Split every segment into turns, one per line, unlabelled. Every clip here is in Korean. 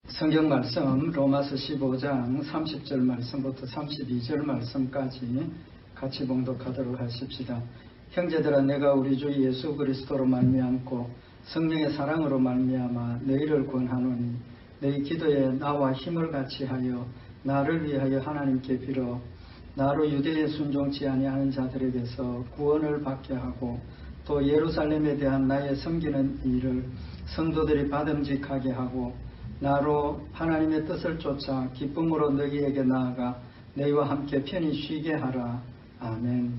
성경 말씀 로마서 15장 30절 말씀부터 32절 말씀까지 같이 봉독하도록 하십시다. 형제들아, 내가 우리 주 예수 그리스도로 말미암고 성령의 사랑으로 말미암아 너희를 권하노니 너희 기도에 나와 힘을 같이 하여 나를 위하여 하나님께 빌어 나로 유대에 순종치 아니하는 자들에게서 구원을 받게 하고 또 예루살렘에 대한 나의 섬기는 일을 성도들이 받음직하게 하고 나로 하나님의 뜻을 쫓아 기쁨으로 너희에게 나아가 너희와 함께 편히 쉬게 하라. 아멘.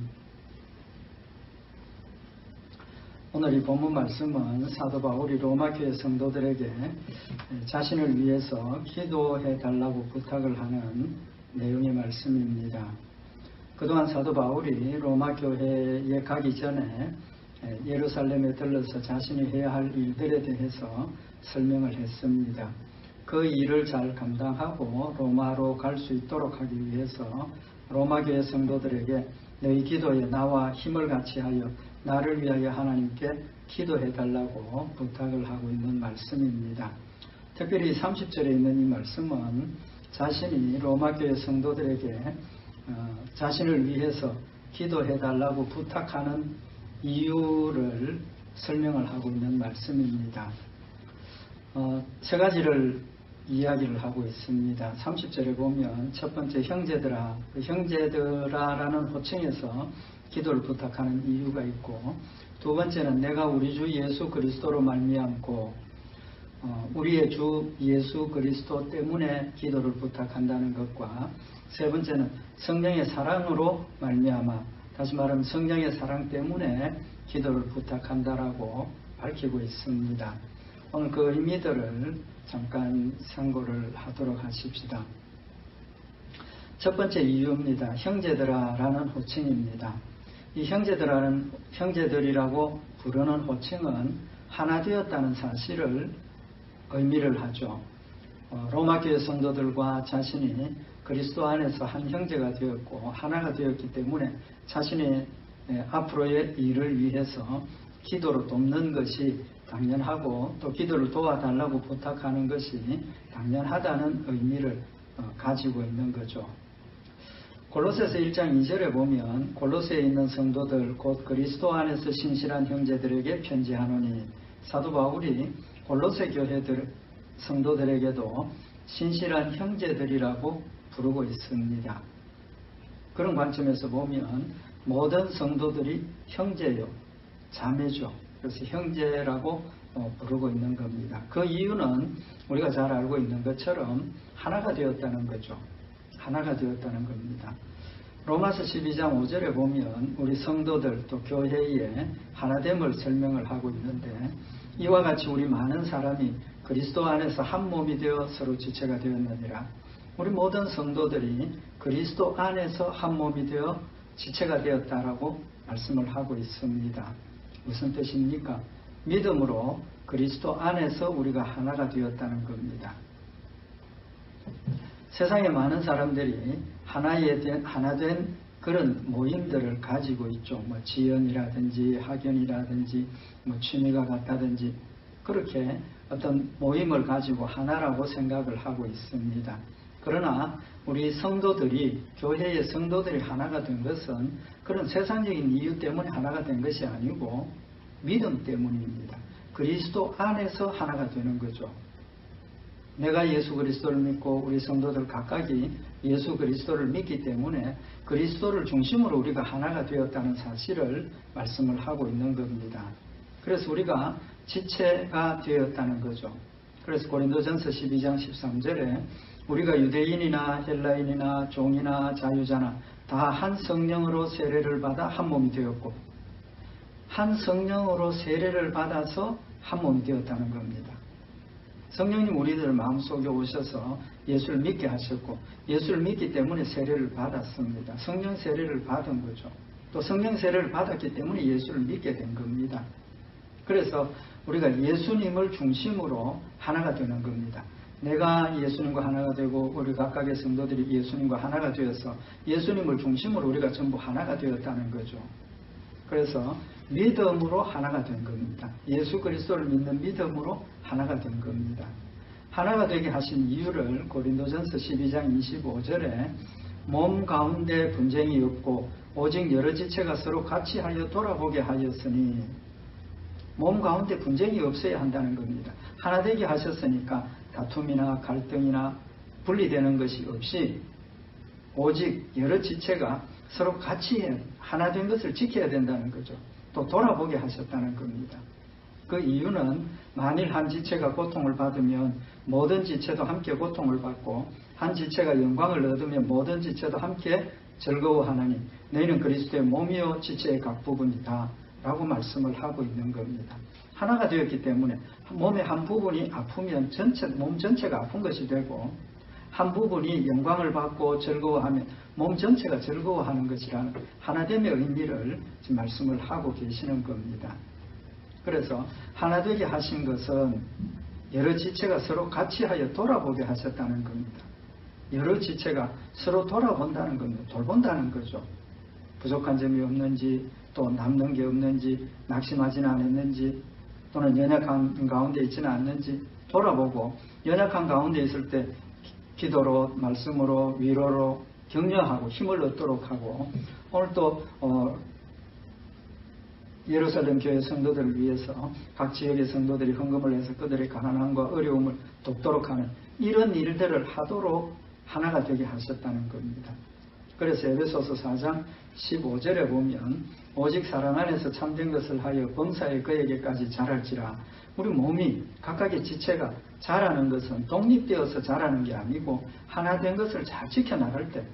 오늘 이 본문 말씀은 사도 바울이 로마교회 성도들에게 자신을 위해서 기도해 달라고 부탁을 하는 내용의 말씀입니다. 그동안 사도 바울이 로마교회에 가기 전에 예루살렘에 들러서 자신이 해야 할 일들에 대해서 설명을 했습니다. 그 일을 잘 감당하고 로마로 갈 수 있도록 하기 위해서 로마교회 성도들에게 너희 기도에 나와 힘을 같이 하여 나를 위하여 하나님께 기도해 달라고 부탁을 하고 있는 말씀입니다. 특별히 30절에 있는 이 말씀은 자신이 로마교회 성도들에게 자신을 위해서 기도해 달라고 부탁하는 이유를 설명을 하고 있는 말씀입니다. 세 가지를 이야기를 하고 있습니다. 30절에 보면 첫 번째 형제들아, 그 형제들아라는 호칭에서 기도를 부탁하는 이유가 있고, 두 번째는 내가 우리 주 예수 그리스도로 말미암고 우리의 주 예수 그리스도 때문에 기도를 부탁한다는 것과, 세 번째는 성령의 사랑으로 말미암아, 다시 말하면 성령의 사랑 때문에 기도를 부탁한다라고 밝히고 있습니다. 오늘 그 의미들을 잠깐 상고를 하도록 하십시다. 첫 번째 이유입니다. 형제들아라는 호칭입니다. 이 형제들이라고 부르는 호칭은 하나 되었다는 사실을 의미를 하죠. 로마교회 성도들과 자신이 그리스도 안에서 한 형제가 되었고 하나가 되었기 때문에 자신의 앞으로의 일을 위해서 기도로 돕는 것이 당연하고, 또 기도를 도와달라고 부탁하는 것이 당연하다는 의미를 가지고 있는 거죠. 골로새서 1장 2절에 보면 골로새에 있는 성도들 곧 그리스도 안에서 신실한 형제들에게 편지하노니, 사도 바울이 골로새 교회들 성도들에게도 신실한 형제들이라고 부르고 있습니다. 그런 관점에서 보면 모든 성도들이 형제요, 자매죠. 그래서 형제라고 부르고 있는 겁니다. 그 이유는 우리가 잘 알고 있는 것처럼 하나가 되었다는 거죠. 하나가 되었다는 겁니다. 로마서 12장 5절에 보면 우리 성도들 또 교회의 하나됨을 설명을 하고 있는데, 이와 같이 우리 많은 사람이 그리스도 안에서 한 몸이 되어 서로 지체가 되었느니라. 우리 모든 성도들이 그리스도 안에서 한 몸이 되어 지체가 되었다라고 말씀을 하고 있습니다. 무슨 뜻입니까? 믿음으로 그리스도 안에서 우리가 하나가 되었다는 겁니다. 세상에 많은 사람들이 하나 된 그런 모임들을 가지고 있죠. 지연이라든지 학연이라든지 취미가 같다든지, 그렇게 어떤 모임을 가지고 하나라고 생각을 하고 있습니다. 그러나 우리 성도들이, 교회의 성도들이 하나가 된 것은 그런 세상적인 이유 때문에 하나가 된 것이 아니고 믿음 때문입니다. 그리스도 안에서 하나가 되는 거죠. 내가 예수 그리스도를 믿고 우리 성도들 각각이 예수 그리스도를 믿기 때문에 그리스도를 중심으로 우리가 하나가 되었다는 사실을 말씀을 하고 있는 겁니다. 그래서 우리가 지체가 되었다는 거죠. 그래서 고린도전서 12장 13절에 우리가 유대인이나 헬라인이나 종이나 자유자나 다 한 성령으로 세례를 받아 한 몸이 되었고, 한 성령으로 세례를 받아서 한 몸이 되었다는 겁니다. 성령님 우리들 마음속에 오셔서 예수를 믿게 하셨고, 예수를 믿기 때문에 세례를 받았습니다. 성령 세례를 받은 거죠. 또 성령 세례를 받았기 때문에 예수를 믿게 된 겁니다. 그래서 우리가 예수님을 중심으로 하나가 되는 겁니다. 내가 예수님과 하나가 되고 우리 각각의 성도들이 예수님과 하나가 되어서 예수님을 중심으로 우리가 전부 하나가 되었다는 거죠. 그래서 믿음으로 하나가 된 겁니다. 예수 그리스도를 믿는 믿음으로 하나가 된 겁니다. 하나가 되게 하신 이유를 고린도전서 12장 25절에 몸 가운데 분쟁이 없고 오직 여러 지체가 서로 같이 하여 돌아보게 하였으니, 몸 가운데 분쟁이 없어야 한다는 겁니다. 하나 되게 하셨으니까 다툼이나 갈등이나 분리되는 것이 없이 오직 여러 지체가 서로 같이 하나 된 것을 지켜야 된다는 거죠. 또 돌아보게 하셨다는 겁니다. 그 이유는 만일 한 지체가 고통을 받으면 모든 지체도 함께 고통을 받고, 한 지체가 영광을 얻으면 모든 지체도 함께 즐거워하나니 너희는 그리스도의 몸이요 지체의 각 부분이다 라고 말씀을 하고 있는 겁니다. 하나가 되었기 때문에 몸의 한 부분이 아프면 몸 전체가 아픈 것이 되고, 한 부분이 영광을 받고 즐거워하면 몸 전체가 즐거워하는 것이라는 하나됨의 의미를 지금 말씀을 하고 계시는 겁니다. 그래서 하나 되게 하신 것은 여러 지체가 서로 같이 하여 돌아보게 하셨다는 겁니다. 여러 지체가 서로 돌아본다는 겁니다. 돌본다는 거죠. 부족한 점이 없는지, 또 남는 게 없는지, 낙심하지는 않았는지, 또는 연약한 가운데 있지는 않는지 돌아보고, 연약한 가운데 있을 때 기도로, 말씀으로, 위로로 격려하고 힘을 얻도록 하고, 오늘 또 예루살렘 교회 성도들을 위해서 각 지역의 성도들이 헌금을 해서 그들의 가난함과 어려움을 돕도록 하는 이런 일들을 하도록 하나가 되게 하셨다는 겁니다. 그래서 에베소서 4장 15절에 보면 오직 사랑 안에서 참된 것을 하여 범사에 그에게까지 자랄지라. 우리 몸이 각각의 지체가 자라는 것은 독립되어서 자라는 게 아니고 하나 된 것을 잘 지켜나갈 때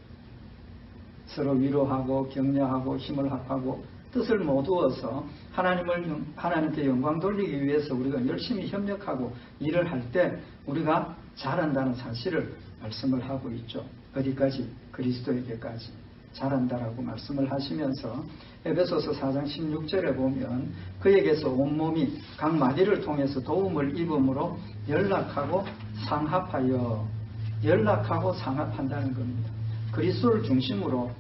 서로 위로하고 격려하고 힘을 합하고 뜻을 모두어서 하나님께 영광 돌리기 위해서 우리가 열심히 협력하고 일을 할 때 우리가 잘한다는 사실을 말씀을 하고 있죠. 어디까지? 그리스도에게까지 잘한다라고 말씀을 하시면서 에베소서 4장 16절에 보면 그에게서 온몸이 각 마디를 통해서 도움을 입음으로 연락하고 상합한다는 겁니다. 그리스도를 중심으로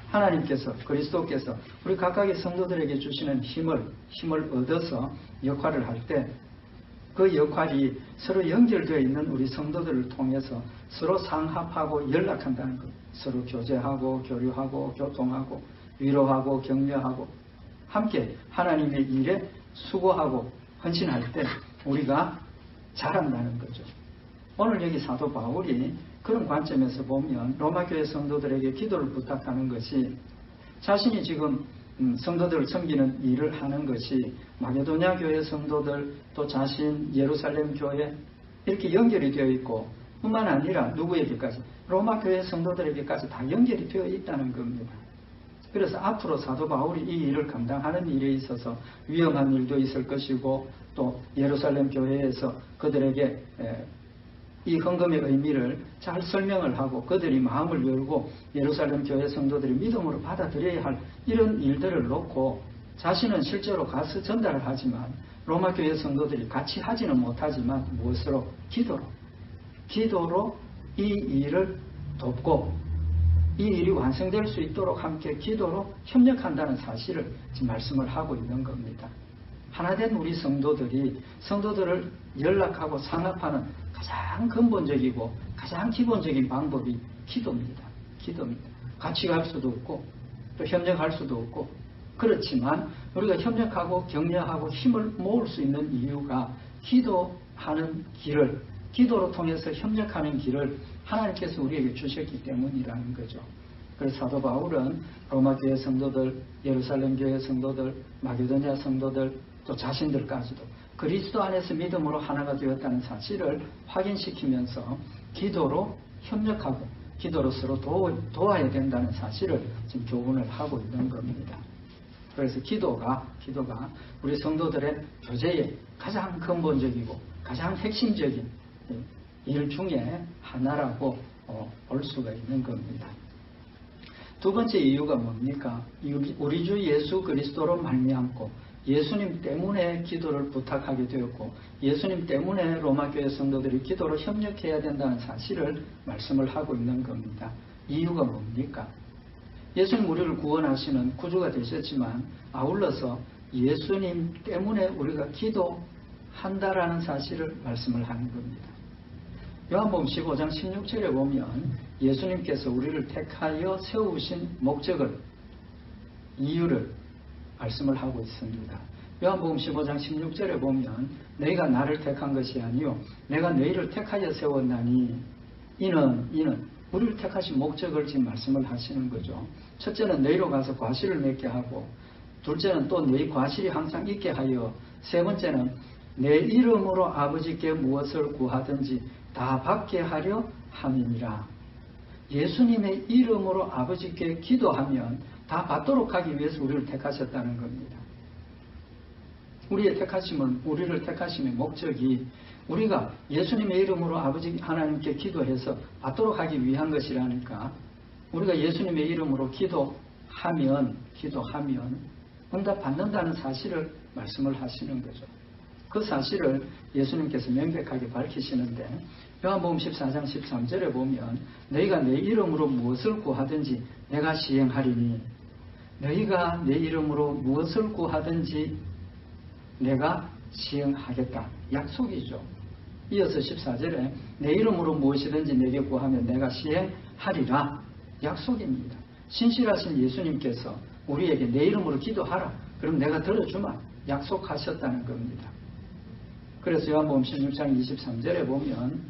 하나님께서, 그리스도께서 우리 각각의 성도들에게 주시는 힘을 얻어서 역할을 할 때 그 역할이 서로 연결되어 있는 우리 성도들을 통해서 서로 상합하고 연락한다는 것. 서로 교제하고 교류하고 교통하고 위로하고 격려하고 함께 하나님의 일에 수고하고 헌신할 때 우리가 잘한다는 거죠. 오늘 여기 사도 바울이 그런 관점에서 보면 로마교회 성도들에게 기도를 부탁하는 것이 자신이 지금 성도들을 섬기는 일을 하는 것이 마게도냐 교회 성도들 또 자신 예루살렘 교회 이렇게 연결이 되어 있고 뿐만 아니라 누구에게까지? 로마 교회 성도들에게까지 다 연결이 되어 있다는 겁니다. 그래서 앞으로 사도 바울이 이 일을 감당하는 일에 있어서 위험한 일도 있을 것이고 또 예루살렘 교회에서 그들에게 이 헌금의 의미를 잘 설명을 하고 그들이 마음을 열고 예루살렘 교회 성도들이 믿음으로 받아들여야 할 이런 일들을 놓고 자신은 실제로 가서 전달을 하지만 로마 교회 성도들이 같이 하지는 못하지만 무엇으로? 기도로 이 일을 돕고 이 일이 완성될 수 있도록 함께 기도로 협력한다는 사실을 지금 말씀을 하고 있는 겁니다. 하나된 우리 성도들을 연락하고 상합하는 가장 근본적이고 가장 기본적인 방법이 기도입니다. 같이 갈 수도 없고 또 협력할 수도 없고 그렇지만 우리가 협력하고 격려하고 힘을 모을 수 있는 이유가 기도하는 길을 기도로 통해서 협력하는 길을 하나님께서 우리에게 주셨기 때문이라는 거죠. 그래서 사도 바울은 로마 교회 성도들, 예루살렘 교회 성도들, 마게도냐 성도들 또 자신들까지도 그리스도 안에서 믿음으로 하나가 되었다는 사실을 확인시키면서 기도로 협력하고 기도로 서로 도와야 된다는 사실을 지금 교훈을 하고 있는 겁니다. 그래서 기도가 우리 성도들의 교제의 가장 근본적이고 가장 핵심적인 일 중에 하나라고 볼 수가 있는 겁니다. 두 번째 이유가 뭡니까? 우리 주 예수 그리스도로 말미암고 예수님 때문에 기도를 부탁하게 되었고 예수님 때문에 로마교회 성도들이 기도로 협력해야 된다는 사실을 말씀을 하고 있는 겁니다. 이유가 뭡니까? 예수님 우리를 구원하시는 구주가 되셨지만 아울러서 예수님 때문에 우리가 기도한다라는 사실을 말씀을 하는 겁니다. 요한복음 15장 16절에 보면 예수님께서 우리를 택하여 세우신 목적을, 이유를 말씀을 하고 있습니다. 요한복음 15장 16절에 보면 너희가 나를 택한 것이 아니요 내가 너희를 택하여 세웠나니 이는 우리를 택하신 목적을 지금 말씀을 하시는 거죠. 첫째는 너희로 가서 과실을 맺게 하고, 둘째는 또 너희 과실이 항상 있게 하여, 세 번째는 내 이름으로 아버지께 무엇을 구하든지 다 받게 하려 함이니라. 예수님의 이름으로 아버지께 기도하면 다 받도록 하기 위해서 우리를 택하셨다는 겁니다. 우리를 택하심의 목적이 우리가 예수님의 이름으로 아버지 하나님께 기도해서 받도록 하기 위한 것이라니까, 우리가 예수님의 이름으로 기도하면 응답 받는다는 사실을 말씀을 하시는 거죠. 그 사실을 예수님께서 명백하게 밝히시는데, 요한복음 14장 13절에 보면 너희가 내 이름으로 무엇을 구하든지 내가 시행하리니, 너희가 내 이름으로 무엇을 구하든지 내가 시행하겠다. 약속이죠. 이어서 14절에 내 이름으로 무엇이든지 내게 구하면 내가 시행하리라. 약속입니다. 신실하신 예수님께서 우리에게 내 이름으로 기도하라. 그럼 내가 들어주마. 약속하셨다는 겁니다. 그래서 요한복음 16장 23절에 보면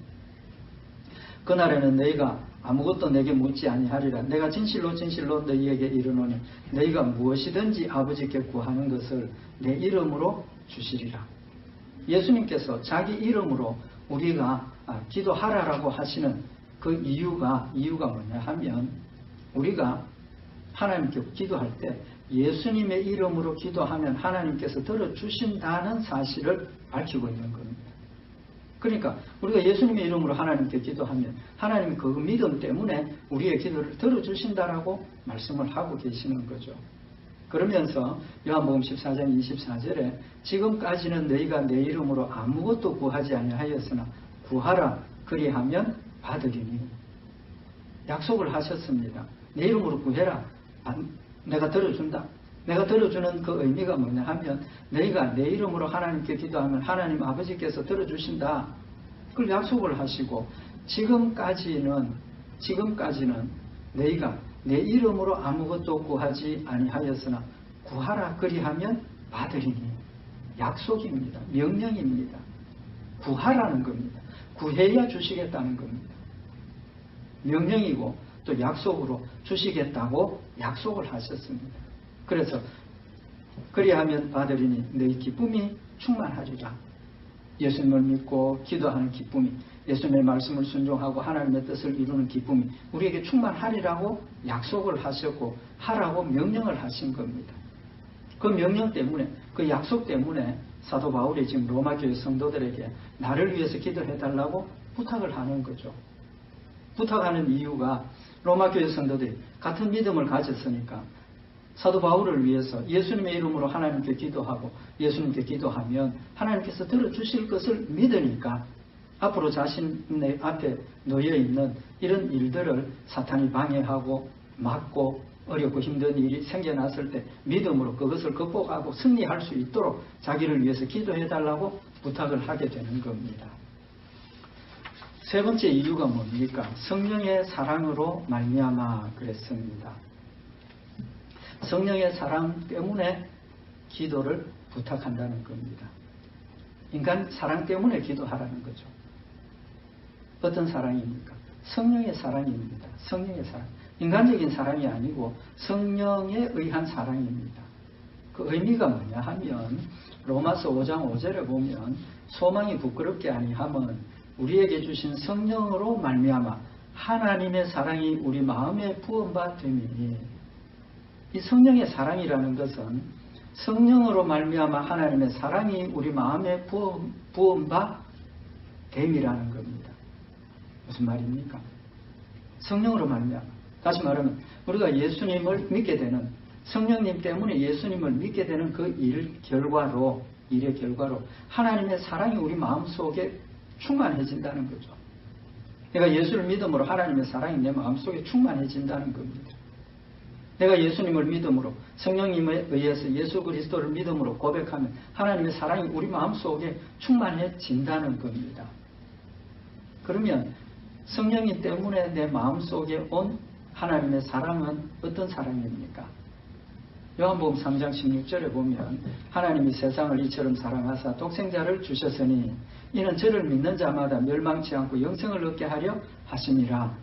그날에는 너희가 아무것도 내게 묻지 아니하리라. 내가 진실로 너희에게 이르노니 너희가 무엇이든지 아버지께 구하는 것을 내 이름으로 주시리라. 예수님께서 자기 이름으로 우리가 기도하라라고 하시는 그 이유가 뭐냐 하면, 우리가 하나님께 기도할 때 예수님의 이름으로 기도하면 하나님께서 들어주신다는 사실을 밝히고 있는 겁니다. 그러니까 우리가 예수님의 이름으로 하나님께 기도하면 하나님이 그 믿음 때문에 우리의 기도를 들어주신다라고 말씀을 하고 계시는 거죠. 그러면서 요한복음 14장 24절에 지금까지는 너희가 내 이름으로 아무것도 구하지 아니하였으나 구하라 그리하면 받으리니. 약속을 하셨습니다. 내 이름으로 구해라. 내가 들어준다. 내가 들어주는 그 의미가 뭐냐 하면 너희가 내 이름으로 하나님께 기도하면 하나님 아버지께서 들어주신다. 그걸 약속을 하시고, 지금까지는 너희가 내 이름으로 아무것도 구하지 아니하였으나 구하라 그리하면 받으리니. 약속입니다. 명령입니다. 구하라는 겁니다. 구해야 주시겠다는 겁니다. 명령이고 또 약속으로 주시겠다고 약속을 하셨습니다. 그래서 그리하면 받으리니 너희 기쁨이 충만하리라. 예수님을 믿고 기도하는 기쁨이, 예수님의 말씀을 순종하고 하나님의 뜻을 이루는 기쁨이 우리에게 충만하리라고 약속을 하셨고 하라고 명령을 하신 겁니다. 그 명령 때문에, 그 약속 때문에 사도 바울이 지금 로마 교회 성도들에게 나를 위해서 기도해달라고 부탁을 하는 거죠. 부탁하는 이유가 로마 교회 성도들이 같은 믿음을 가졌으니까 사도 바울을 위해서 예수님의 이름으로 하나님께 기도하고 예수님께 기도하면 하나님께서 들어주실 것을 믿으니까 앞으로 자신의 앞에 놓여있는 이런 일들을 사탄이 방해하고 막고 어렵고 힘든 일이 생겨났을 때 믿음으로 그것을 극복하고 승리할 수 있도록 자기를 위해서 기도해달라고 부탁을 하게 되는 겁니다. 세 번째 이유가 뭡니까? 성령의 사랑으로 말미암아 그랬습니다. 성령의 사랑 때문에 기도를 부탁한다는 겁니다. 인간 사랑 때문에 기도하라는 거죠. 어떤 사랑입니까? 성령의 사랑입니다. 성령의 사랑. 인간적인 사랑이 아니고 성령에 의한 사랑입니다. 그 의미가 뭐냐 하면 로마서 5장 5절에 보면 소망이 부끄럽게 아니함은 우리에게 주신 성령으로 말미암아 하나님의 사랑이 우리 마음에 부음바 됨이니. 이 성령의 사랑이라는 것은 성령으로 말미암아 하나님의 사랑이 우리 마음에 부음바 됨이라는 겁니다. 무슨 말입니까? 성령으로 말미암아. 다시 말하면 우리가 예수님을 믿게 되는, 성령님 때문에 예수님을 믿게 되는 그 일의 결과로 하나님의 사랑이 우리 마음속에 충만해진다는 거죠. 내가 예수를 믿음으로 하나님의 사랑이 내 마음속에 충만해진다는 겁니다. 내가 예수님을 믿음으로, 성령님에 의해서 예수 그리스도를 믿음으로 고백하면 하나님의 사랑이 우리 마음속에 충만해진다는 겁니다. 그러면 성령님 때문에 내 마음속에 온 하나님의 사랑은 어떤 사랑입니까? 요한복음 3장 16절에 보면 하나님이 세상을 이처럼 사랑하사 독생자를 주셨으니 이는 저를 믿는 자마다 멸망치 않고 영생을 얻게 하려 하심이라.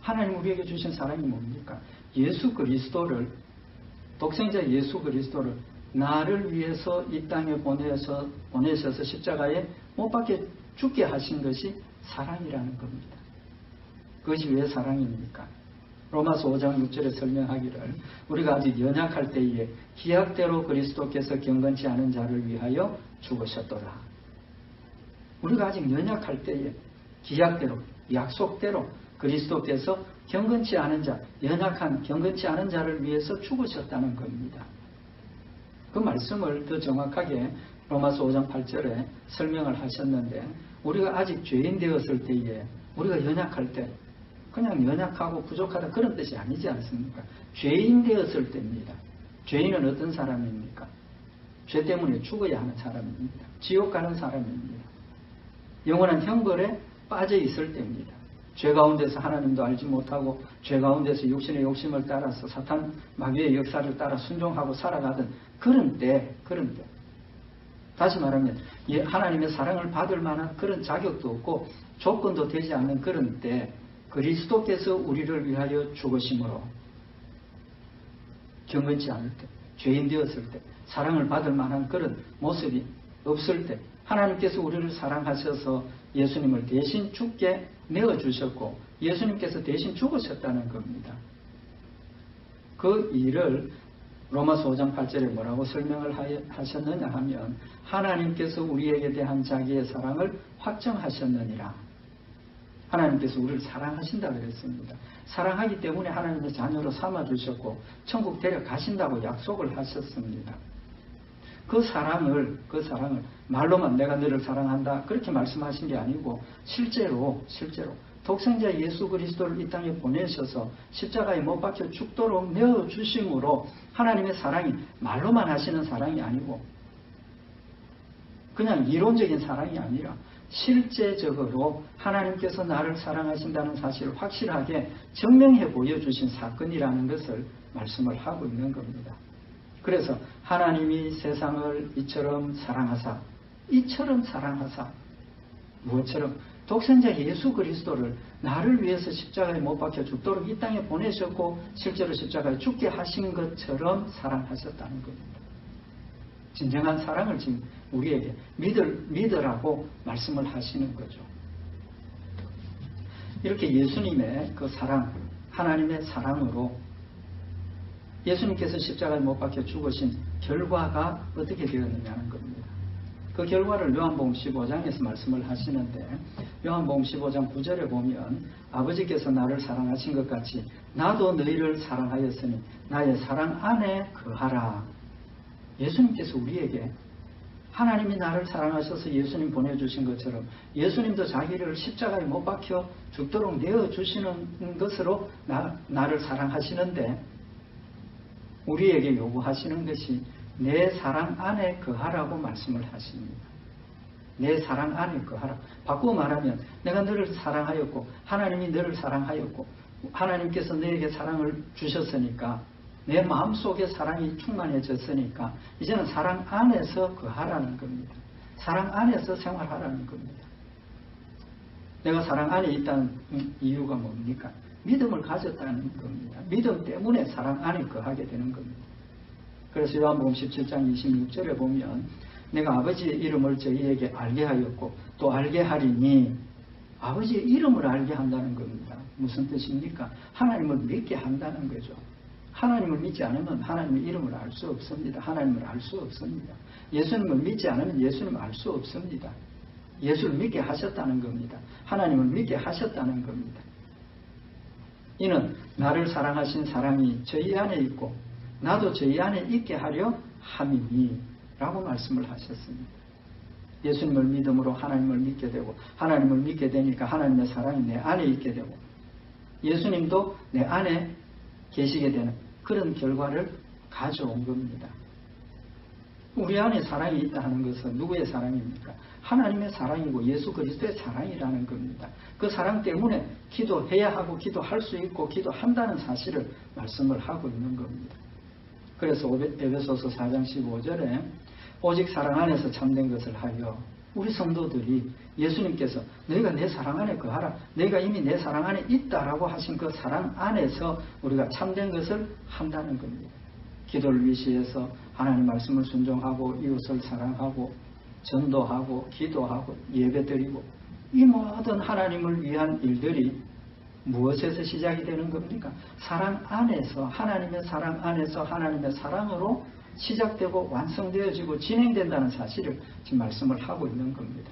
하나님 우리에게 주신 사랑이 뭡니까? 예수 그리스도를, 독생자 예수 그리스도를 나를 위해서 이 땅에 보내셔서 십자가에 못 박혀 죽게 하신 것이 사랑이라는 겁니다. 그것이 왜 사랑입니까? 로마서 5장 6절에 설명하기를 우리가 아직 연약할 때에 기약대로 그리스도께서 경건치 않은 자를 위하여 죽으셨더라. 우리가 아직 연약할 때에 기약대로, 약속대로 그리스도께서 경건치 않은 자, 연약한 경건치 않은 자를 위해서 죽으셨다는 겁니다. 그 말씀을 더 정확하게 로마서 5장 8절에 설명을 하셨는데 우리가 아직 죄인 되었을 때에 우리가 연약할 때 그냥 연약하고 부족하다 그런 뜻이 아니지 않습니까? 죄인 되었을 때입니다. 죄인은 어떤 사람입니까? 죄 때문에 죽어야 하는 사람입니다. 지옥 가는 사람입니다. 영원한 형벌에 빠져 있을 때입니다. 죄 가운데서 하나님도 알지 못하고 죄 가운데서 육신의 욕심을 따라서 사탄 마귀의 역사를 따라 순종하고 살아가던 그런 때 다시 말하면 하나님의 사랑을 받을 만한 그런 자격도 없고 조건도 되지 않는 그런 때 그리스도께서 우리를 위하여 죽으심으로 경건치 않을 때, 죄인 되었을 때, 사랑을 받을 만한 그런 모습이 없을 때 하나님께서 우리를 사랑하셔서 예수님을 대신 죽게 내어주셨고 예수님께서 대신 죽으셨다는 겁니다. 그 일을 로마서 5장 8절에 뭐라고 설명을 하셨느냐 하면 하나님께서 우리에게 대한 자기의 사랑을 확정하셨느니라. 하나님께서 우리를 사랑하신다고 그랬습니다. 사랑하기 때문에 하나님의 자녀로 삼아주셨고 천국 데려가신다고 약속을 하셨습니다. 그 사랑을 말로만 내가 너를 사랑한다 그렇게 말씀하신 게 아니고 실제로 독생자 예수 그리스도를 이 땅에 보내셔서 십자가에 못 박혀 죽도록 내어주심으로 하나님의 사랑이 말로만 하시는 사랑이 아니고 그냥 이론적인 사랑이 아니라 실제적으로 하나님께서 나를 사랑하신다는 사실을 확실하게 증명해 보여주신 사건이라는 것을 말씀을 하고 있는 겁니다. 그래서 하나님이 세상을 이처럼 사랑하사 무엇처럼 독생자 예수 그리스도를 나를 위해서 십자가에 못 박혀 죽도록 이 땅에 보내셨고 실제로 십자가에 죽게 하신 것처럼 사랑하셨다는 겁니다. 진정한 사랑을 지금 우리에게 믿으라고 말씀을 하시는 거죠. 이렇게 예수님의 그 사랑, 하나님의 사랑으로 예수님께서 십자가에 못 박혀 죽으신 결과가 어떻게 되었느냐는 겁니다. 그 결과를 요한복음 15장에서 말씀을 하시는데 요한복음 15장 9절에 보면 아버지께서 나를 사랑하신 것 같이 나도 너희를 사랑하였으니 나의 사랑 안에 거하라. 예수님께서 우리에게 하나님이 나를 사랑하셔서 예수님 보내주신 것처럼 예수님도 자기를 십자가에 못 박혀 죽도록 내어주시는 것으로 나를 사랑하시는데 우리에게 요구하시는 것이 내 사랑 안에 거하라고 말씀을 하십니다. 내 사랑 안에 거하라. 바꾸어 말하면 내가 너를 사랑하였고 하나님이 너를 사랑하였고 하나님께서 너에게 사랑을 주셨으니까 내 마음속에 사랑이 충만해졌으니까 이제는 사랑 안에서 거하라는 겁니다. 사랑 안에서 생활하라는 겁니다. 내가 사랑 안에 있다는 이유가 뭡니까? 믿음을 가졌다는 겁니다. 믿음 때문에 사랑 안에 거하게 되는 겁니다. 그래서 요한복음 17장 26절에 보면 내가 아버지의 이름을 저희에게 알게 하였고 또 알게 하리니 아버지의 이름을 알게 한다는 겁니다. 무슨 뜻입니까? 하나님을 믿게 한다는 거죠. 하나님을 믿지 않으면 하나님의 이름을 알 수 없습니다. 하나님을 알 수 없습니다. 예수님을 믿지 않으면 예수님을 알 수 없습니다. 예수를 믿게 하셨다는 겁니다. 하나님을 믿게 하셨다는 겁니다. 이는 나를 사랑하신 사랑이 저희 안에 있고 나도 저희 안에 있게 하려 함이니 라고 말씀을 하셨습니다. 예수님을 믿음으로 하나님을 믿게 되고 하나님을 믿게 되니까 하나님의 사랑이 내 안에 있게 되고 예수님도 내 안에 계시게 되는 그런 결과를 가져온 겁니다. 우리 안에 사랑이 있다 하는 것은 누구의 사랑입니까? 하나님의 사랑이고 예수 그리스도의 사랑이라는 겁니다. 그 사랑 때문에 기도해야 하고 기도할 수 있고 기도한다는 사실을 말씀을 하고 있는 겁니다. 그래서 에베소서 4장 15절에 오직 사랑 안에서 참된 것을 하여 우리 성도들이 예수님께서 너희가 내 사랑 안에 거하라, 너희가 이미 내 사랑 안에 있다라고 하신 그 사랑 안에서 우리가 참된 것을 한다는 겁니다. 기도를 위시해서 하나님 말씀을 순종하고 이웃을 사랑하고 전도하고 기도하고 예배드리고 이 모든 하나님을 위한 일들이 무엇에서 시작이 되는 겁니까? 사랑 안에서, 하나님의 사랑 안에서 하나님의 사랑으로 시작되고 완성되어지고 진행된다는 사실을 지금 말씀을 하고 있는 겁니다.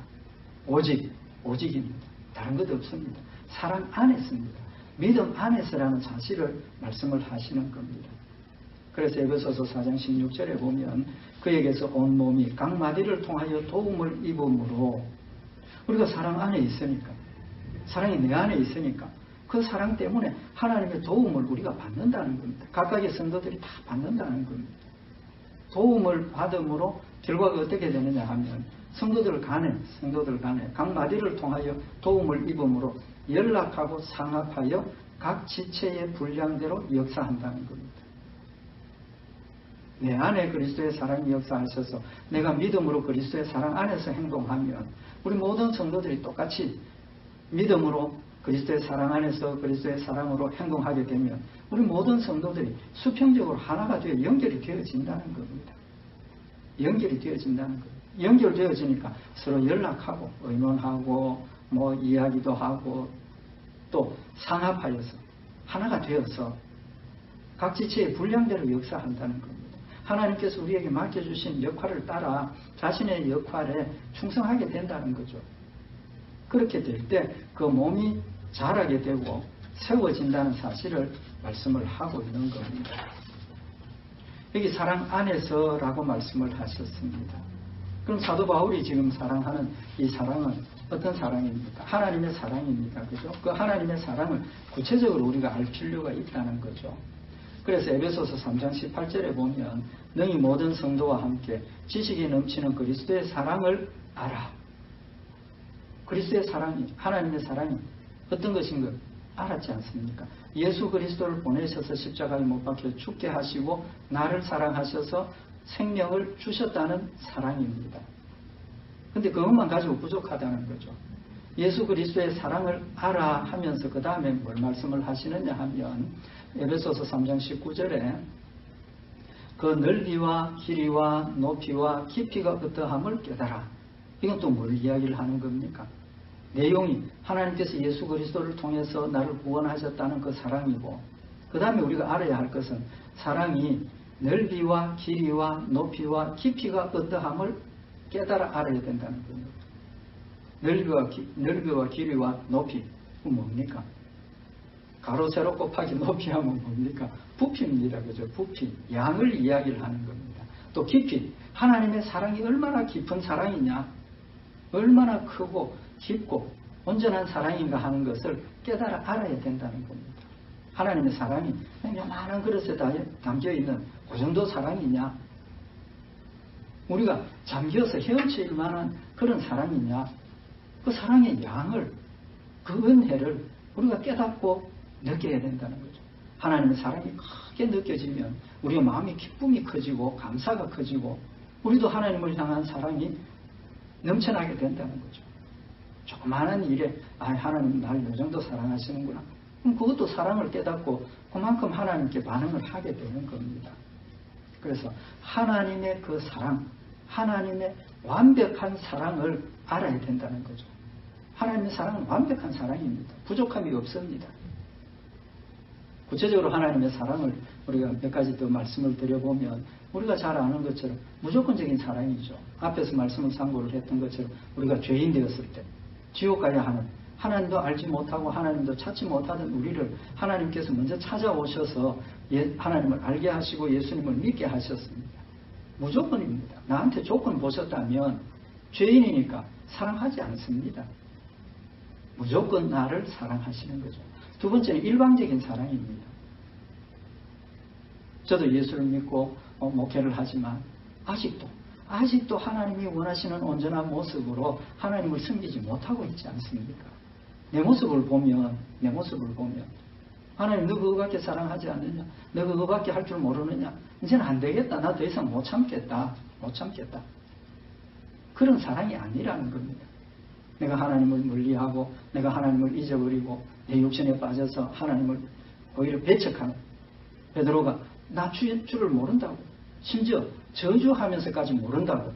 오직입니다. 다른 것도 없습니다. 사랑 안에서입니다. 믿음 안에서라는 사실을 말씀을 하시는 겁니다. 그래서 에베소서 4장 16절에 보면 그에게서 온 몸이 각 마디를 통하여 도움을 입음으로 우리가 사랑 안에 있으니까, 사랑이 내 안에 있으니까 그 사랑 때문에 하나님의 도움을 우리가 받는다는 겁니다. 각각의 성도들이 다 받는다는 겁니다. 도움을 받음으로 결과가 어떻게 되느냐 하면 성도들 간에 각 마디를 통하여 도움을 입음으로 연락하고 상합하여 각 지체의 분량대로 역사한다는 겁니다. 내 안에 그리스도의 사랑이 역사하셔서 내가 믿음으로 그리스도의 사랑 안에서 행동하면 우리 모든 성도들이 똑같이 믿음으로 그리스도의 사랑 안에서 그리스도의 사랑으로 행동하게 되면 우리 모든 성도들이 수평적으로 하나가 되어 연결이 되어진다는 겁니다. 연결이 되어진다는 겁니다. 연결되어지니까 서로 연락하고 의논하고 이야기도 하고 또 상합하여서 하나가 되어서 각 지체의 분량대로 역사한다는 겁니다. 하나님께서 우리에게 맡겨주신 역할을 따라 자신의 역할에 충성하게 된다는 거죠. 그렇게 될 때 그 몸이 자라게 되고 세워진다는 사실을 말씀을 하고 있는 겁니다. 여기 사랑 안에서라고 말씀을 하셨습니다. 그럼 사도 바울이 지금 사랑하는 이 사랑은 어떤 사랑입니까? 하나님의 사랑입니다. 그죠? 그 하나님의 사랑을 구체적으로 우리가 알 필요가 있다는 거죠. 그래서 에베소서 3장 18절에 보면 너희 모든 성도와 함께 지식이 넘치는 그리스도의 사랑을 알아. 그리스도의 사랑이, 하나님의 사랑이 어떤 것인 걸 알았지 않습니까? 예수 그리스도를 보내셔서 십자가에 못 박혀 죽게 하시고 나를 사랑하셔서 생명을 주셨다는 사랑입니다. 근데 그것만 가지고 부족하다는 거죠. 예수 그리스도의 사랑을 알아 하면서 그 다음에 뭘 말씀을 하시느냐 하면 에베소서 3장 19절에 그 넓이와 길이와 높이와 깊이가 어떠함을 깨달아. 이건 또 뭘 이야기를 하는 겁니까? 내용이 하나님께서 예수 그리스도를 통해서 나를 구원하셨다는 그 사랑이고 그 다음에 우리가 알아야 할 것은 사랑이 넓이와 길이와 높이와 깊이가 어떠함을 깨달아 알아야 된다는 겁니다. 넓이와 길이와 높이 그건 뭡니까? 가로 세로 곱하기 높이 하면 뭡니까? 부피입니다. 그죠? 부피. 양을 이야기를 하는 겁니다. 또 깊이. 하나님의 사랑이 얼마나 깊은 사랑이냐? 얼마나 크고 깊고 온전한 사랑인가 하는 것을 깨달아 알아야 된다는 겁니다. 하나님의 사랑이 요만한 그릇에 담겨있는 그 정도 사랑이냐? 우리가 잠겨서 헤엄칠 만한 그런 사랑이냐? 그 사랑의 양을, 그 은혜를 우리가 깨닫고 느껴야 된다는 거죠. 하나님의 사랑이 크게 느껴지면 우리의 마음의 기쁨이 커지고 감사가 커지고 우리도 하나님을 향한 사랑이 넘쳐나게 된다는 거죠. 조그마한 일에 하나님 날 이 정도 사랑하시는구나. 그럼 그것도 사랑을 깨닫고 그만큼 하나님께 반응을 하게 되는 겁니다. 그래서 하나님의 그 사랑, 하나님의 완벽한 사랑을 알아야 된다는 거죠. 하나님의 사랑은 완벽한 사랑입니다. 부족함이 없습니다. 구체적으로 하나님의 사랑을 우리가 몇 가지 더 말씀을 드려보면 우리가 잘 아는 것처럼 무조건적인 사랑이죠. 앞에서 말씀을 참고를 했던 것처럼 우리가 죄인 되었을 때 지옥 가야 하는 하나님도 알지 못하고 하나님도 찾지 못하던 우리를 하나님께서 먼저 찾아오셔서 하나님을 알게 하시고 예수님을 믿게 하셨습니다. 무조건입니다. 나한테 조건 보셨다면 죄인이니까 사랑하지 않습니다. 무조건 나를 사랑하시는 거죠. 두 번째는 일방적인 사랑입니다. 저도 예수를 믿고 목회를 하지만 아직도 아직도 하나님이 원하시는 온전한 모습으로 하나님을 섬기지 못하고 있지 않습니까? 내 모습을 보면 하나님 너 그거밖에 사랑하지 않느냐? 너 그거밖에 할 줄 모르느냐? 이제는 안 되겠다. 나 더 이상 못 참겠다. 그런 사랑이 아니라는 겁니다. 내가 하나님을 멀리하고 내가 하나님을 잊어버리고 내 육신에 빠져서 하나님을 오히려 배척하는 베드로가 나 주를 모른다고, 심지어 저주하면서까지 모른다고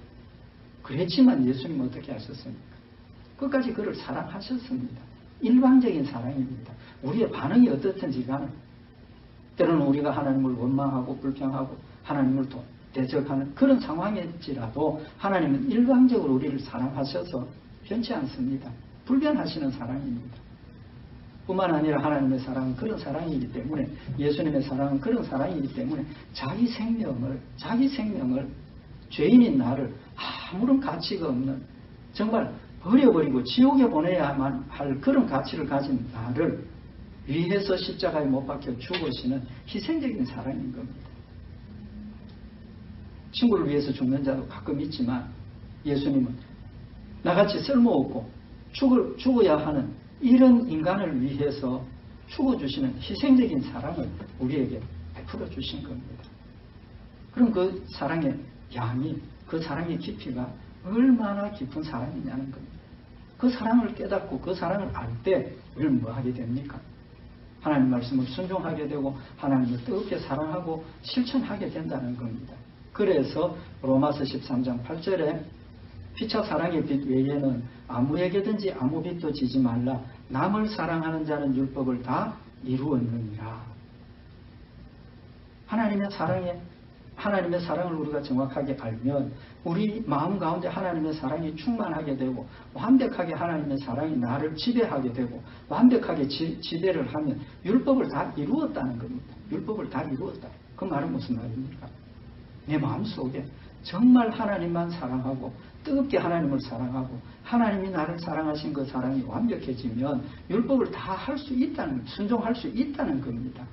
그랬지만 예수님은 어떻게 하셨습니까? 끝까지 그를 사랑하셨습니다. 일방적인 사랑입니다. 우리의 반응이 어떻든지 간에 때로는 우리가 하나님을 원망하고 불평하고 하나님을 대적하는 그런 상황일지라도 하나님은 일방적으로 우리를 사랑하셔서 변치 않습니다. 불변하시는 사랑입니다. 뿐만 아니라 하나님의 사랑은 그런 사랑이기 때문에, 예수님의 사랑은 그런 사랑이기 때문에 자기 생명을 죄인인 나를 아무런 가치가 없는, 정말 버려버리고 지옥에 보내야만 할 그런 가치를 가진 나를 위해서 십자가에 못 박혀 죽으시는 희생적인 사랑인 겁니다. 친구를 위해서 죽는 자도 가끔 있지만 예수님은 나같이 쓸모없고 죽어야 하는 이런 인간을 위해서 죽어주시는 희생적인 사랑을 우리에게 베풀어 주신 겁니다. 그럼 그 사랑의 양이, 그 사랑의 깊이가 얼마나 깊은 사랑이냐는 겁니다. 그 사랑을 깨닫고 그 사랑을 알 때 우리는 뭐 하게 됩니까? 하나님 말씀을 순종하게 되고 하나님을 뜨겁게 사랑하고 실천하게 된다는 겁니다. 그래서 로마서 13장 8절에 피차 사랑의 빛 외에는 아무에게든지 아무 빛도 지지 말라. 남을 사랑하는 자는 율법을 다 이루었느니라. 하나님의 사랑을 우리가 정확하게 알면 우리 마음 가운데 하나님의 사랑이 충만하게 되고 완벽하게 하나님의 사랑이 나를 지배하게 되고 완벽하게 지배를 하면 율법을 다 이루었다는 겁니다. 율법을 다 이루었다. 그 말은 무슨 말입니까? 내 마음속에 정말 하나님만 사랑하고 뜨겁게 하나님을 사랑하고 하나님이 나를 사랑하신 그 사랑이 완벽해지면 율법을 다 할 수 있다는, 순종할 수 있다는 겁니다.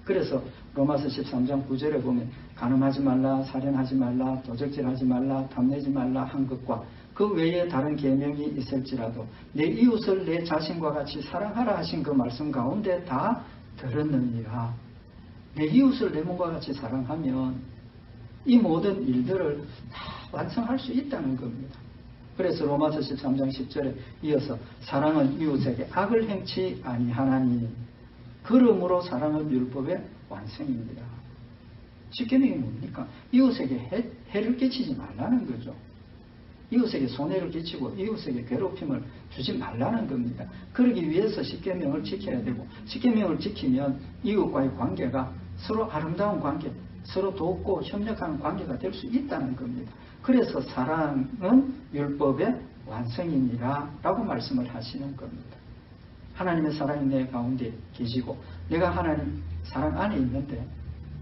그래서 로마서 13장 9절에 보면 간음하지 말라, 살인하지 말라, 도적질하지 말라, 탐내지 말라 한 것과 그 외에 다른 계명이 있을지라도 내 이웃을 내 자신과 같이 사랑하라 하신 그 말씀 가운데 다 들었느니라. 내 이웃을 내 몸과 같이 사랑하면 이 모든 일들을 다 완성할 수 있다는 겁니다. 그래서 로마서 13장 10절에 이어서 사랑은 이웃에게 악을 행치 아니하나니 그러므로 사랑은 율법의 완성입니다. 십계명이 뭡니까? 이웃에게 해를 끼치지 말라는 거죠. 이웃에게 손해를 끼치고 이웃에게 괴롭힘을 주지 말라는 겁니다. 그러기 위해서 십계명을 지켜야 되고 십계명을 지키면 이웃과의 관계가 서로 아름다운 관계, 서로 돕고 협력하는 관계가 될 수 있다는 겁니다. 그래서 사랑은 율법의 완성이니라 라고 말씀을 하시는 겁니다. 하나님의 사랑이 내 가운데 계시고 내가 하나님 사랑 안에 있는데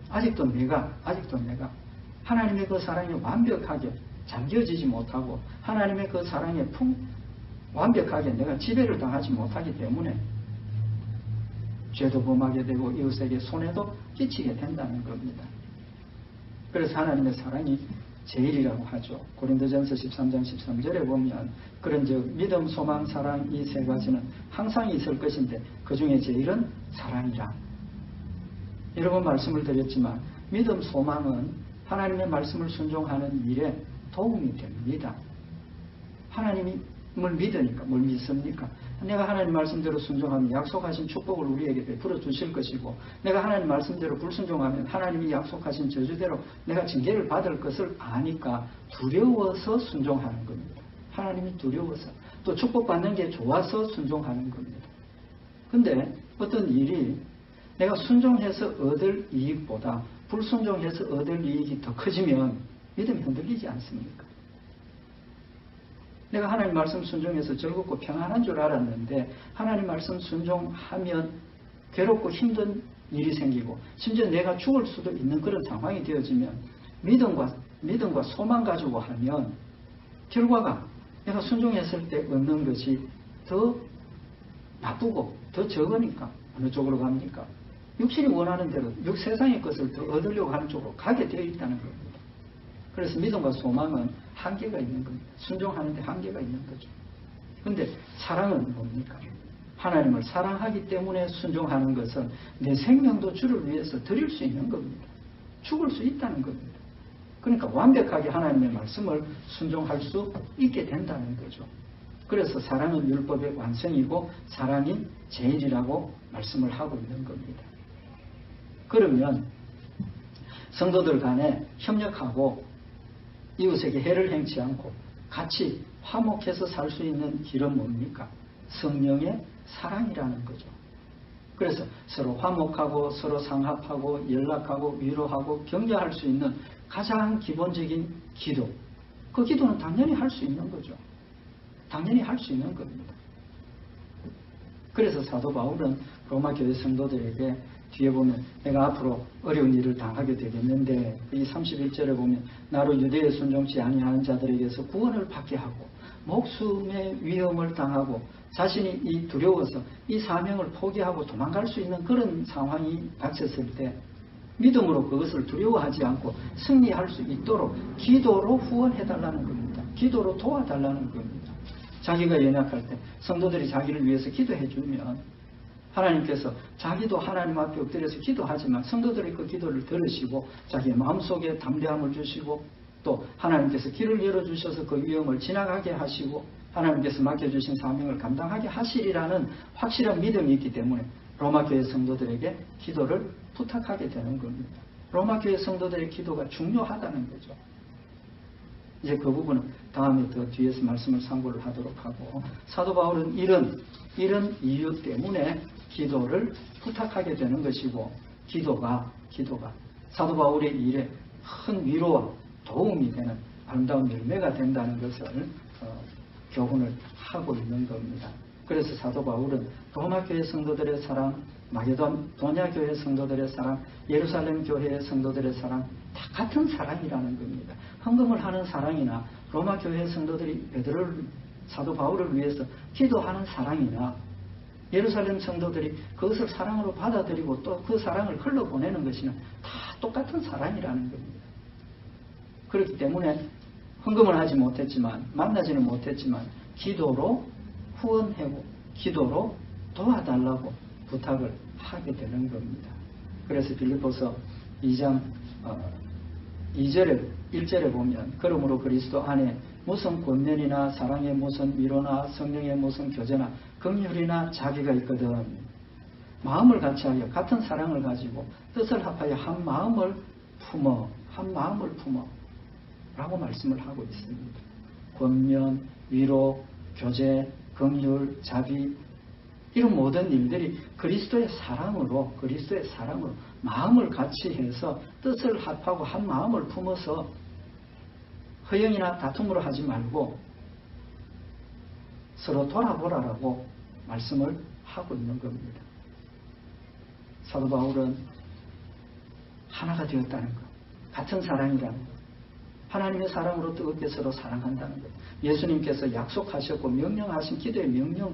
아직도 내가 하나님의 그 사랑에 완벽하게 잠겨지지 못하고 하나님의 그 사랑에 완벽하게 내가 지배를 당하지 못하기 때문에 죄도 범하게 되고 이웃에게 손해도 끼치게 된다는 겁니다. 그래서 하나님의 사랑이 제일이라고 하죠. 고린도전서 13장 13절에 보면 그런즉 믿음, 소망, 사랑 이 세 가지는 항상 있을 것인데 그 중에 제일은 사랑이라. 여러 번 말씀을 드렸지만 믿음, 소망은 하나님의 말씀을 순종하는 일에 도움이 됩니다. 하나님을 믿으니까 뭘 믿습니까? 내가 하나님 말씀대로 순종하면 약속하신 축복을 우리에게 베풀어 주실 것이고 내가 하나님 말씀대로 불순종하면 하나님이 약속하신 저주대로 내가 징계를 받을 것을 아니까 두려워서 순종하는 겁니다. 하나님이 두려워서 또 축복받는 게 좋아서 순종하는 겁니다. 근데 어떤 일이 내가 순종해서 얻을 이익보다 불순종해서 얻을 이익이 더 커지면 믿음이 흔들리지 않습니까? 내가 하나님 말씀 순종해서 즐겁고 평안한 줄 알았는데 하나님 말씀 순종하면 괴롭고 힘든 일이 생기고 심지어 내가 죽을 수도 있는 그런 상황이 되어지면 믿음과 소망 가지고 하면 결과가 내가 순종했을 때 얻는 것이 더 나쁘고 더 적으니까 어느 쪽으로 갑니까? 육신이 원하는 대로 세상의 것을 더 얻으려고 하는 쪽으로 가게 되어 있다는 겁니다. 그래서 믿음과 소망은 한계가 있는 겁니다. 순종하는데 한계가 있는 거죠. 그런데 사랑은 뭡니까? 하나님을 사랑하기 때문에 순종하는 것은 내 생명도 주를 위해서 드릴 수 있는 겁니다. 죽을 수 있다는 겁니다. 그러니까 완벽하게 하나님의 말씀을 순종할 수 있게 된다는 거죠. 그래서 사랑은 율법의 완성이고 사랑이 제일이라고 말씀을 하고 있는 겁니다. 그러면 성도들 간에 협력하고 이웃에게 해를 행치 않고 같이 화목해서 살 수 있는 길은 뭡니까? 성령의 사랑이라는 거죠. 그래서 서로 화목하고 서로 상합하고 연락하고 위로하고 격려할 수 있는 가장 기본적인 기도. 그 기도는 당연히 할 수 있는 거죠. 당연히 할 수 있는 겁니다. 그래서 사도 바울은 로마 교회 성도들에게 뒤에 보면 내가 앞으로 어려운 일을 당하게 되겠는데 이 31절에 보면 나로 유대에 순종치 아니하는 자들에게서 구원을 받게 하고 목숨의 위험을 당하고 자신이 이 두려워서 이 사명을 포기하고 도망갈 수 있는 그런 상황이 닥쳤을 때 믿음으로 그것을 두려워하지 않고 승리할 수 있도록 기도로 후원해달라는 겁니다. 기도로 도와달라는 겁니다. 자기가 연약할 때 성도들이 자기를 위해서 기도해 주면 하나님께서 자기도 하나님 앞에 엎드려서 기도하지만 성도들의 그 기도를 들으시고 자기의 마음속에 담대함을 주시고 또 하나님께서 길을 열어주셔서 그 위험을 지나가게 하시고 하나님께서 맡겨주신 사명을 감당하게 하시리라는 확실한 믿음이 있기 때문에 로마교회 성도들에게 기도를 부탁하게 되는 겁니다. 로마교회 성도들의 기도가 중요하다는 거죠. 이제 그 부분은 다음에 더 뒤에서 말씀을 참고를 하도록 하고 사도 바울은 이런 이유 때문에 기도를 부탁하게 되는 것이고 기도가 사도 바울의 일에 큰 위로와 도움이 되는 아름다운 열매가 된다는 것을 교훈을 하고 있는 겁니다. 그래서 사도 바울은 로마 교회 성도들의 사랑, 마게도냐 교회 성도들의 사랑, 예루살렘 교회의 성도들의 사랑 다 같은 사랑이라는 겁니다. 헌금을 하는 사랑이나 로마 교회 성도들이 사도 바울을 위해서 기도하는 사랑이나 예루살렘 성도들이 그것을 사랑으로 받아들이고 또 그 사랑을 흘러보내는 것이나 다 똑같은 사랑이라는 겁니다. 그렇기 때문에 헌금을 하지 못했지만 만나지는 못했지만 기도로 후원하고 기도로 도와달라고 부탁을 하게 되는 겁니다. 그래서 빌립보서 2장 1절에 보면 그러므로 그리스도 안에 무슨 권면이나 사랑의 무슨 위로나 성령의 무슨 교제나 긍휼이나 자비가 있거든 마음을 같이하여 같은 사랑을 가지고 뜻을 합하여 한 마음을 품어 라고 말씀을 하고 있습니다. 권면, 위로, 교제, 긍휼, 자비 이런 모든 일들이 그리스도의 사랑으로 마음을 같이 해서 뜻을 합하고 한 마음을 품어서 허영이나 다툼으로 하지 말고 서로 돌아보라라고 말씀을 하고 있는 겁니다. 사도 바울은 하나가 되었다는 것, 같은 사랑이라는 것, 하나님의 사랑으로 뜨겁게 서로 사랑한다는 것, 예수님께서 약속하셨고 명령하신 기도의 명령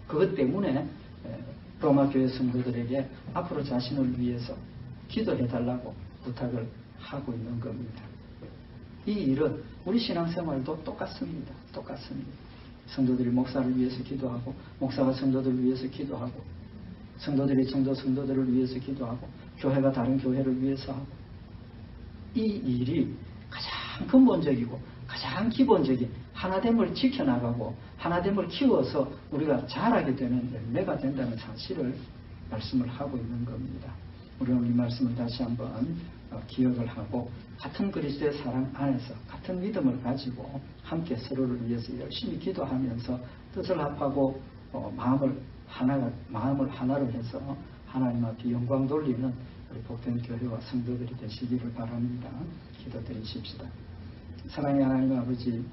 그것 때문에 로마 교회 성도들에게 앞으로 자신을 위해서 기도해달라고 부탁을 하고 있는 겁니다. 이 일은 우리 신앙생활도 똑같습니다. 성도들이 목사를 위해서 기도하고 목사가 성도들을 위해서 기도하고 성도들이 성도들을 위해서 기도하고 교회가 다른 교회를 위해서 하고 이 일이 가장 근본적이고 가장 기본적인 하나됨을 지켜나가고 하나됨을 키워서 우리가 자라게 되는 열매가 된다는 사실을 말씀을 하고 있는 겁니다. 우리는 이 말씀을 다시 한번 기억을 하고 같은 그리스도의 사랑 안에서 같은 믿음을 가지고 함께 서로를 위해서 열심히 기도하면서 뜻을 합하고 마음을 하나로 해서 하나님 앞에 영광 돌리는 우리 복된 교회와 성도들이 되시기를 바랍니다. 기도드리십시다. 사랑의 하나님 아버지,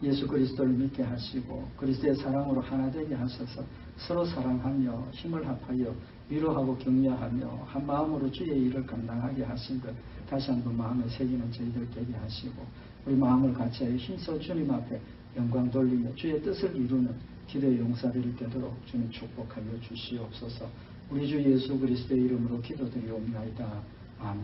예수 그리스도를 믿게 하시고 그리스도의 사랑으로 하나 되게 하셔서 서로 사랑하며 힘을 합하여 위로하고 격려하며 한 마음으로 주의 일을 감당하게 하신 것 다시 한번 마음에 새기는 저희들 되게 하시고 우리 마음을 같이하여 힘써 주님 앞에 영광 돌리며 주의 뜻을 이루는 기도의 용사들이 되도록 주님 축복하여 주시옵소서. 우리 주 예수 그리스도의 이름으로 기도드리옵나이다. 아멘.